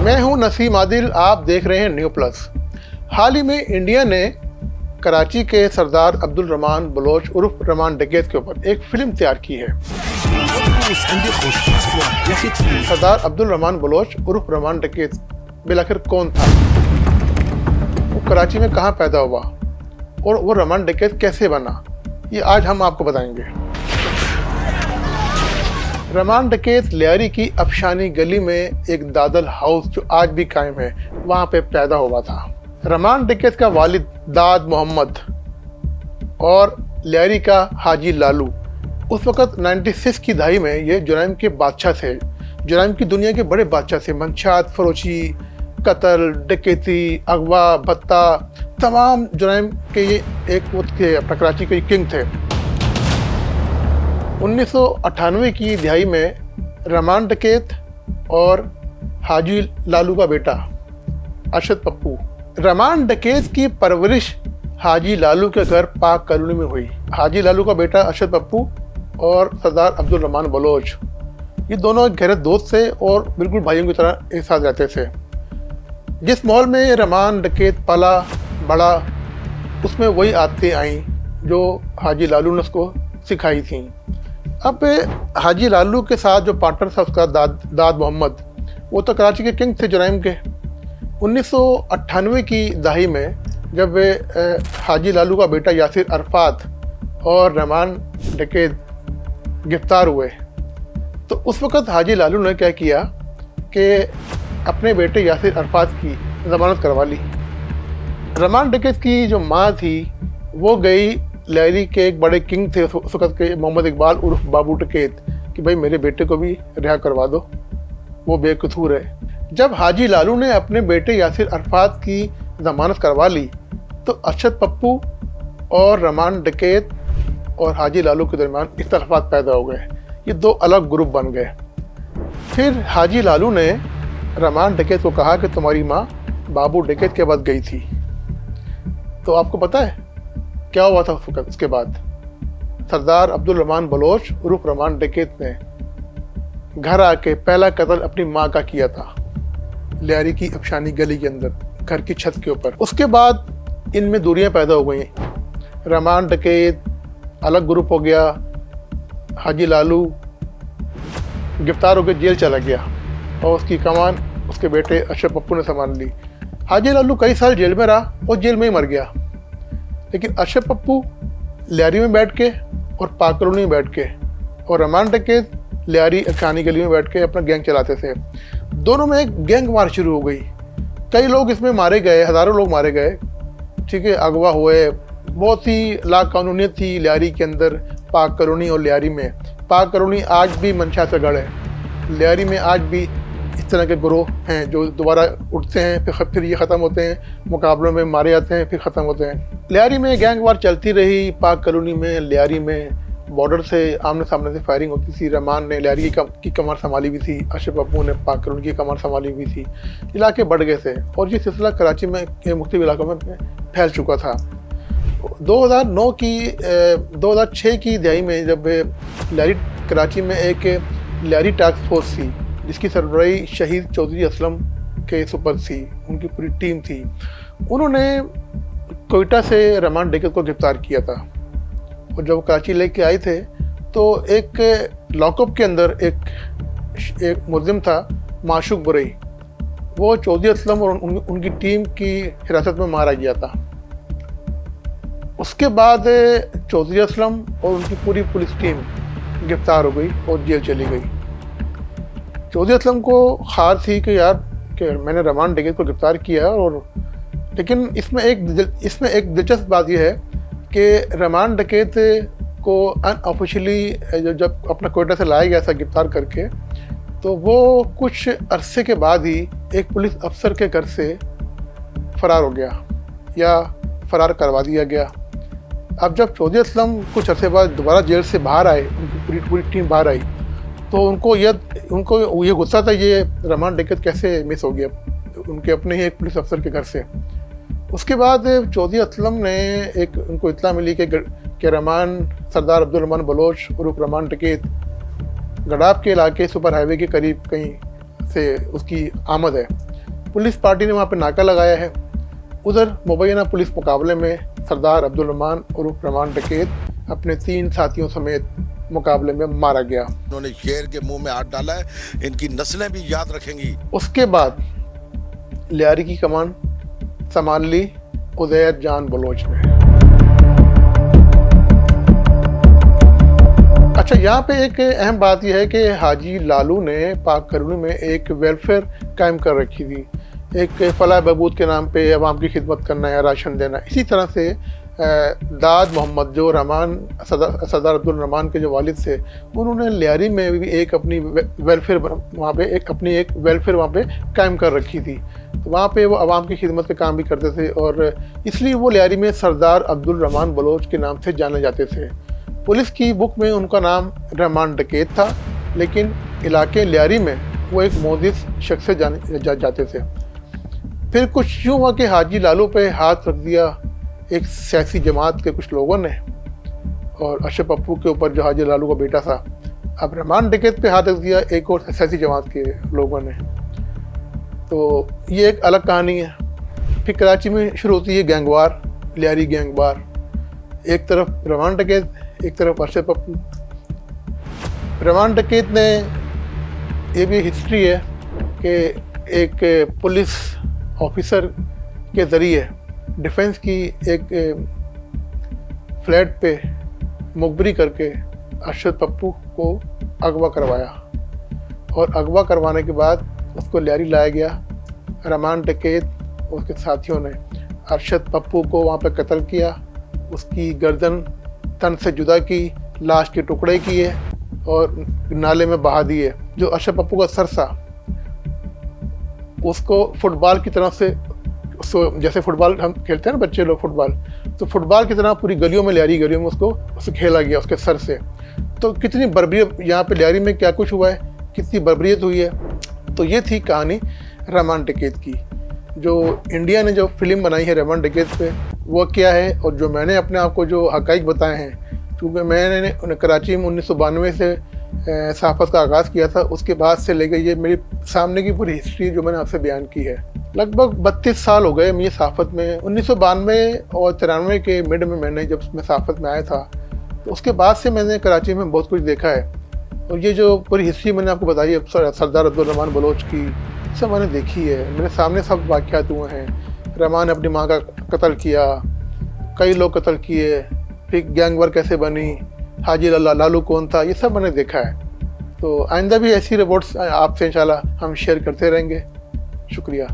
मैं हूं नसीम आदिल, आप देख रहे हैं न्यू प्लस। हाल ही में इंडिया ने कराची के सरदार अब्दुल रहमान बलोच उर्फ रहमान डकैत के ऊपर एक फिल्म तैयार की है। सरदार अब्दुल रहमान बलोच उर्फ रहमान डकैत बिलाखिर कौन था, वो कराची में कहाँ पैदा हुआ और वो रहमान डकैत कैसे बना, ये आज हम आपको बताएंगे। रहमान डकैत लियारी की अफशानी गली में एक दादल हाउस जो आज भी कायम है, वहाँ पे पैदा हुआ था। रहमान डकैत का वालिद दाद मोहम्मद और लियारी का हाजी लालू उस वक़्त 96 की दहाई में ये जुराइम के बादशाह थे। जुराइम की दुनिया के बड़े बादशाह थे। मंशात, फरोशी, कत्ल, डकैती, अगवा, भत्ता, तमाम जुराइम के ये एक वक्त के अपना कराची के किंग थे। 1998 की दिहाई में रहमान डकैत और हाजी लालू का बेटा अरशद पप्पू। रहमान डकैत की परवरिश हाजी लालू के घर पाक कॉलोनी में हुई। हाजी लालू का बेटा अरशद पप्पू और सरदार अब्दुल रहमान बलोच, ये दोनों एक गहरे दोस्त थे और बिल्कुल भाइयों की तरह एक साथ रहते थे। जिस माहौल में रहमान डकैत पला बड़ा, उसमें वही आदतें आईं जो हाजी लालू ने उसको सिखाई थी। अब हाजी लालू के साथ जो पार्टनर था उसका दाद मोहम्मद, वो तो कराची के किंग थे जुराइम के। 1998 की दहाई में जब हाजी लालू का बेटा यासिर अरफात और रहमान डकैत गिरफ्तार हुए, तो उस वक़्त हाजी लालू ने क्या किया कि अपने बेटे यासिर अरफात की ज़मानत करवा ली। रहमान डकैत की जो माँ थी वो गई लियारी के एक बड़े किंग थे उस वक़्त के, मोहम्मद इकबाल उर्फ बाबू डकैत, कि भाई मेरे बेटे को भी रिहा करवा दो, वो बेकसूर है। जब हाजी लालू ने अपने बेटे यासिर अरफात की ज़मानत करवा ली तो अरशद पप्पू और रहमान डकैत और हाजी लालू के दरमियान इख्तिलाफ़ात पैदा हो गए। ये दो अलग ग्रुप बन गए। फिर हाजी लालू ने रहमान डकैत को कहा कि तुम्हारी माँ बाबू डकैत के बाद गई थी। तो आपको पता है क्या हुआ था उस वक्त? उसके बाद सरदार अब्दुल रहमान बलोच उर्फ रहमान डकैत ने घर आके पहला कत्ल अपनी माँ का किया था, लियारी की अफशानी गली के अंदर, घर की छत के ऊपर। उसके बाद इनमें दूरियां पैदा हो गई। रहमान डकैत अलग ग्रुप हो गया, हाजी लालू गिरफ्तार होकर जेल चला गया और उसकी कमान उसके बेटे अरशद पप्पू ने संभाल ली। हाजी लालू कई साल जेल में रहा और जेल में ही मर गया। लेकिन अरशद पप्पू लियारी में बैठ के और पाक कॉलोनी में बैठ के, और रहमान डकैत लियारी अफशानी गली में बैठ के अपना गैंग चलाते थे। दोनों में एक गैंग वार शुरू हो गई। कई लोग इसमें मारे गए, हज़ारों लोग मारे गए, ठीक है, अगवा हुए। बहुत ही लाकानूनियत थी लियारी के अंदर, पाक कॉलोनी और लियारी में। पाक कॉलोनी आज भी मंशा से गढ़ है। लियारी में आज भी इस तरह के ग्रोह हैं जो दोबारा उठते हैं, फिर ये ख़त्म होते हैं, मुकाबलों में मारे जाते हैं, फिर ख़त्म होते हैं। लियारी में गैंग वार चलती रही। पाक कॉलोनी में, लियारी में बॉर्डर से आमने सामने से फायरिंग होती थी। रहमान ने लियारी की कमर संभाली हुई थी, अरशद पप्पू ने पाक कॉलोनी की कमर संभाली हुई थी। इलाके बढ़ गए थे और ये सिलसिला कराची में के मुख्तलिफ इलाकों में फैल चुका था। 2006 की दिहाई में जब लियारी कराची में एक लियारी टास्क फोर्स थी जिसकी सरबराही शहीद चौधरी असलम के सुपर थी, उनकी पूरी टीम थी। उन्होंने कोयटा से रहमान डकैत को गिरफ्तार किया था और जब कराची लेके आए थे तो एक लॉकअप के अंदर एक मुलजिम था माशूक बुरई, वो चौधरी असलम और उनकी टीम की हिरासत में मारा गया था। उसके बाद चौधरी असलम और उनकी पूरी पुलिस टीम गिरफ्तार हो गई और जेल चली गई। चौधरी असलम को खार थी कि यार कि मैंने रहमान डकैत को गिरफ्तार किया, और लेकिन इसमें एक दिलचस्प बात यह है कि रहमान डकैत को अनऑफिशियली जब अपना कोयटा से लाया गया था गिरफ्तार करके, तो वो कुछ अरसे के बाद ही एक पुलिस अफसर के घर से फ़रार हो गया या फ़रार करवा दिया गया। अब जब चौधरी असलम कुछ अरसे बाद दोबारा जेल से बाहर आए, उनकी पूरी टीम बाहर आई, तो उनको ये गुस्सा था ये रहमान डकैत कैसे मिस हो गया उनके अपने ही एक पुलिस अफसर के घर से। उसके बाद चौधरी असलम ने उनको इत्तला मिली कि रहमान सरदार अब्दुल रहमान बलोच उर्फ रहमान डकैत गडाब के इलाके सुपर हाईवे के करीब कहीं से उसकी आमद है। पुलिस पार्टी ने वहाँ पे नाका लगाया है। उधर मुबैना पुलिस मुकाबले में सरदार अब्दुल रहमान उर्फ रहमान डकैत अपने 3 साथियों समेत मुकाबले में मारा गया। उन्होंने शेर के मुंह में हाथ डाला है, इनकी नस्लें भी याद रखेंगी। उसके बाद लियारी की कमान संभाल ली उदैर जान बलोच ने। अच्छा, यहाँ पे एक अहम बात यह है कि हाजी लालू ने पाक करूनी में एक वेलफेयर कायम कर रखी थी, एक फलाह बहबूद के नाम पे अवाम की खिदमत करना या राशन देना। इसी तरह से दाद मोहम्मद जो रहमान सरदार अब्दुल रहमान के जो वालिद थे, उन्होंने लियारी में भी एक अपनी वेलफेयर वहाँ पे एक वेलफेयर वहाँ पे कायम कर रखी थी। तो वहाँ पे वो अवाम की खिदमत के काम भी करते थे और इसलिए वो लियारी में सरदार अब्दुल रहमान बलोच के नाम से जाने जाते थे। पुलिस की बुक में उनका नाम रहमान डकैत था, लेकिन इलाके लियारी में वो एक मोदिस शख्स से जाते थे। फिर कुछ यूँ हुआ कि हाजी लालू पे हाथ रख दिया एक सियासी जमात के कुछ लोगों ने, और अशरफ पप्पू के ऊपर जो हाजी लालू का बेटा था, अब रहमान डकैत पे हाथ रख दिया एक और सियासी जमात के लोगों ने। तो ये एक अलग कहानी है। फिर कराची में शुरू होती है गैंगवार, लियारी गैंगवार। एक तरफ रहमान डकैत, एक तरफ अशरफ पप्पू। रहमान डकैत ने, ये भी हिस्ट्री है कि एक पुलिस ऑफिसर के ज़रिए डिफेंस की एक फ्लैट पे मुखबरी करके अशरफ पप्पू को अगवा करवाया, और अगवा करवाने के बाद उसको लियारी लाया गया। रहमान डकैत उसके साथियों ने अशरफ पप्पू को वहाँ पे कत्ल किया, उसकी गर्दन तन से जुदा की, लाश के टुकड़े किए और नाले में बहा दिए। जो अशरफ पप्पू का सर था, उसको फुटबॉल की तरह से, उसको जैसे फुटबॉल हम खेलते हैं ना बच्चे लोग फुटबॉल, तो फुटबॉल की तरह पूरी गलियों में, लियारी गलियों में उसको खेला गया उसके सर से। तो कितनी बर्बरियत यहाँ पे लियारी में क्या कुछ हुआ है, कितनी बर्बरियत हुई है। तो ये थी कहानी रहमान डकैत की। जो इंडिया ने जो फिल्म बनाई है रहमान डकैत पे, वो क्या है, और जो मैंने अपने आप को जो हक़ाइक़ बताए हैं, क्योंकि मैंने कराची में 1992 से सहाफ़त का आगाज़ किया था, उसके बाद से लेकर ये मेरी सामने की पूरी हिस्ट्री जो मैंने आपसे बयान की है। लगभग 32 साल हो गए मुझे सहाफ़त में। 1992 और 93 के मिड में मैंने, जब मैं सहाफ़त में आया था, तो उसके बाद से मैंने कराची में बहुत कुछ देखा है। और ये जो पूरी हिस्ट्री मैंने आपको बताई है सरदार अब्दुल रहमान बलोच की, सब मैंने देखी है, मेरे सामने सब वाक़यात हुए हैं। रहमान ने अपनी माँ का कत्ल किया, कई लोग कत्ल किए, फिर गैंगवार कैसे बनी, हाजी लालू कौन था, ये सब मैंने देखा है। तो आइंदा भी ऐसी रिपोर्ट्स आपसे इंशाल्लाह हम शेयर करते रहेंगे। शुक्रिया।